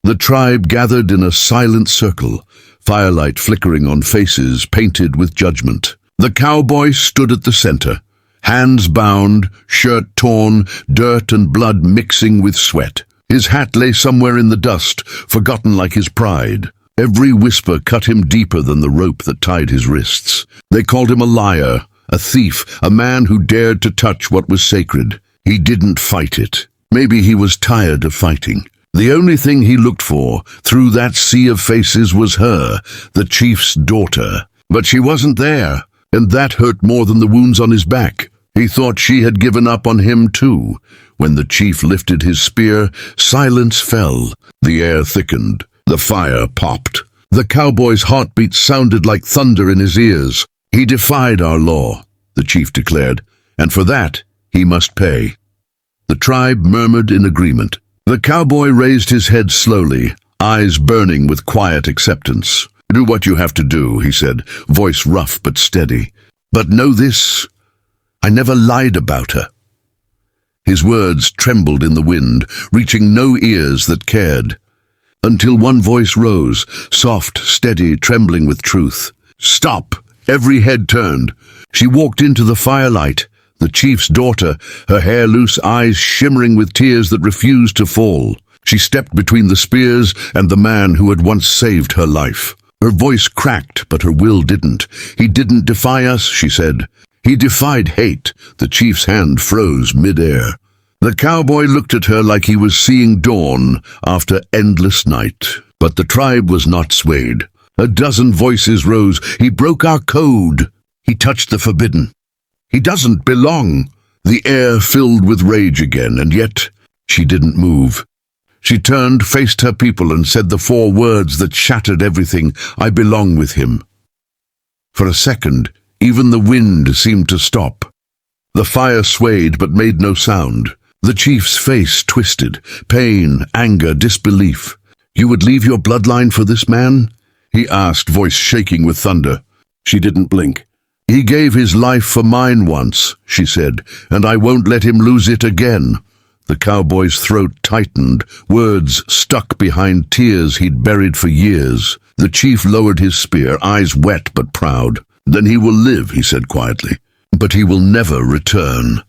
The tribe gathered in a silent circle, firelight flickering on faces painted with judgment. The cowboy stood at the center, hands bound, shirt torn, dirt and blood mixing with sweat. His hat lay somewhere in the dust, forgotten like his pride. Every whisper cut him deeper than the rope that tied his wrists. They called him a liar, a thief, a man who dared to touch what was sacred. He didn't fight it. Maybe he was tired of fighting. The only thing he looked for, through that sea of faces, was her, the chief's daughter. But she wasn't there, and that hurt more than the wounds on his back. He thought she had given up on him too. When the chief lifted his spear, silence fell. The air thickened. The fire popped. The cowboy's heartbeat sounded like thunder in his ears. He defied our law, the chief declared, and for that he must pay. The tribe murmured in agreement. The cowboy raised his head slowly, eyes burning with quiet acceptance. "Do what you have to do," he said, voice rough but steady. "But know this, I never lied about her." His words trembled in the wind, reaching no ears that cared. Until one voice rose, soft, steady, trembling with truth. "Stop!" Every head turned. She walked into the firelight, the chief's daughter, her hair loose, eyes shimmering with tears that refused to fall. She stepped between the spears and the man who had once saved her life. Her voice cracked, but her will didn't. "He didn't defy us," she said. "He defied hate." The chief's hand froze mid-air. The cowboy looked at her like he was seeing dawn after endless night. But the tribe was not swayed. A dozen voices rose. "He broke our code. He touched the forbidden. He doesn't belong." The air filled with rage again, and yet she didn't move. She turned, faced her people, and said the four words that shattered everything: "I belong with him." For a second, even the wind seemed to stop. The fire swayed but made no sound. The chief's face twisted, pain, anger, disbelief. "You would leave your bloodline for this man?" he asked, voice shaking with thunder. She didn't blink. "He gave his life for mine once," she said, "and I won't let him lose it again." The cowboy's throat tightened, words stuck behind tears he'd buried for years. The chief lowered his spear, eyes wet but proud. "Then he will live," he said quietly, "but he will never return."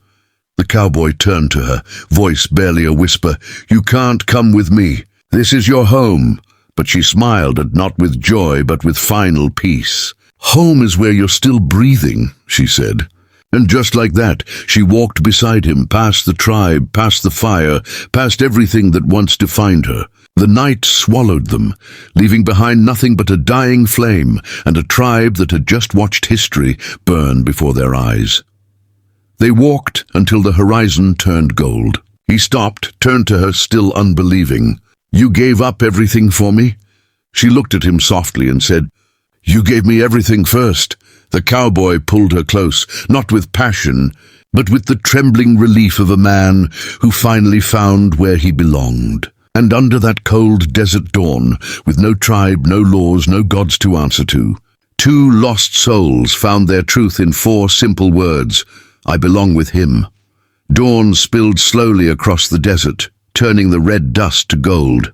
The cowboy turned to her, voice barely a whisper. "You can't come with me. This is your home." But she smiled, and not with joy, but with final peace. "Home is where you're still breathing," she said. And just like that, she walked beside him, past the tribe, past the fire, past everything that once defined her. The night swallowed them, leaving behind nothing but a dying flame and a tribe that had just watched history burn before their eyes. They walked until the horizon turned gold. He stopped, turned to her, still unbelieving. "You gave up everything for me?" She looked at him softly and said, "You gave me everything first." The cowboy pulled her close, not with passion, but with the trembling relief of a man who finally found where he belonged. And under that cold desert dawn, with no tribe, no laws, no gods to answer to, two lost souls found their truth in four simple words: "I belong with him." Dawn spilled slowly across the desert, turning the red dust to gold.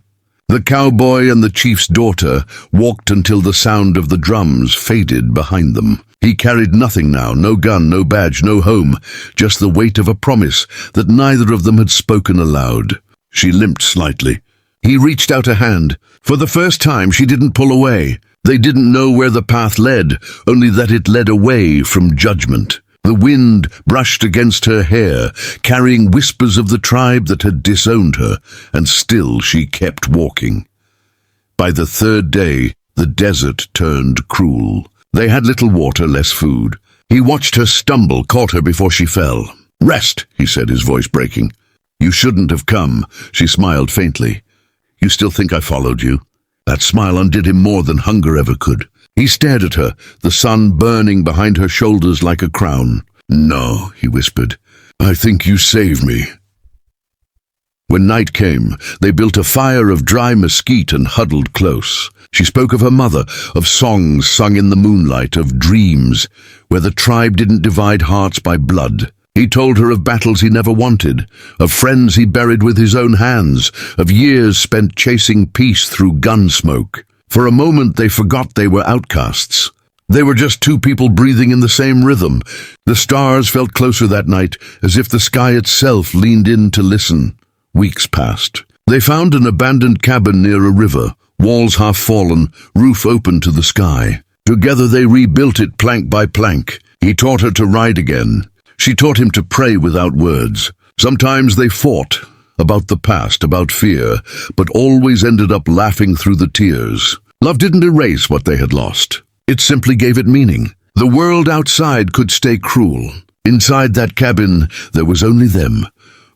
The cowboy and the chief's daughter walked until the sound of the drums faded behind them. He carried nothing now, no gun, no badge, no home, just the weight of a promise that neither of them had spoken aloud. She limped slightly. He reached out a hand. For the first time, she didn't pull away. They didn't know where the path led, only that it led away from judgment. The wind brushed against her hair, carrying whispers of the tribe that had disowned her, and still she kept walking. By the third day, the desert turned cruel. They had little water, less food. He watched her stumble, caught her before she fell. "Rest," he said, his voice breaking. "You shouldn't have come." She smiled faintly. "You still think I followed you?" That smile undid him more than hunger ever could. He stared at her, the sun burning behind her shoulders like a crown. "No," he whispered. "I think you saved me." When night came, they built a fire of dry mesquite and huddled close. She spoke of her mother, of songs sung in the moonlight, of dreams, where the tribe didn't divide hearts by blood. He told her of battles he never wanted, of friends he buried with his own hands, of years spent chasing peace through gun smoke. For a moment they forgot they were outcasts. They were just two people breathing in the same rhythm. The stars felt closer that night, as if the sky itself leaned in to listen. Weeks passed. They found an abandoned cabin near a river, walls half fallen, roof open to the sky. Together they rebuilt it plank by plank. He taught her to ride again. She taught him to pray without words. Sometimes they fought, about the past, about fear, but always ended up laughing through the tears. Love didn't erase what they had lost. It simply gave it meaning. The world outside could stay cruel. Inside that cabin, there was only them.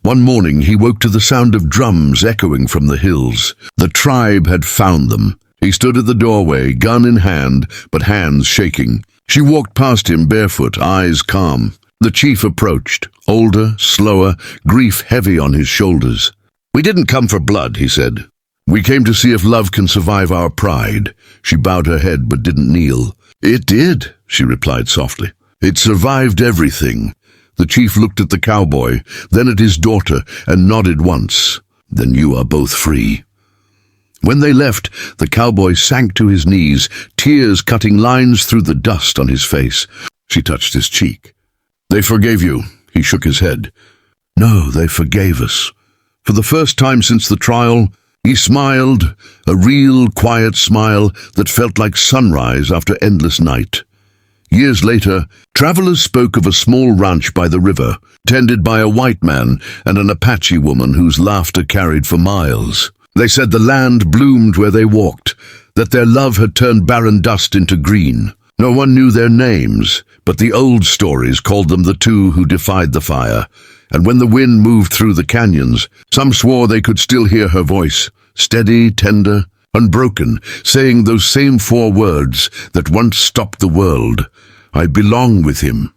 One morning he woke to the sound of drums echoing from the hills. The tribe had found them. He stood at the doorway, gun in hand, but hands shaking. She walked past him barefoot, eyes calm. The chief approached, older, slower, grief heavy on his shoulders. "We didn't come for blood," he said. "We came to see if love can survive our pride." She bowed her head but didn't kneel. "It did," she replied softly. "It survived everything." The chief looked at the cowboy, then at his daughter, and nodded once. "Then you are both free." When they left, the cowboy sank to his knees, tears cutting lines through the dust on his face. She touched his cheek. "They forgave you," he shook his head. "No, they forgave us." For the first time since the trial, he smiled, a real, quiet smile that felt like sunrise after endless night. Years later, travelers spoke of a small ranch by the river, tended by a white man and an Apache woman whose laughter carried for miles. They said the land bloomed where they walked, that their love had turned barren dust into green. No one knew their names, but the old stories called them the two who defied the fire. And when the wind moved through the canyons, some swore they could still hear her voice, steady, tender, unbroken, saying those same 4 words that once stopped the world. "I belong with him."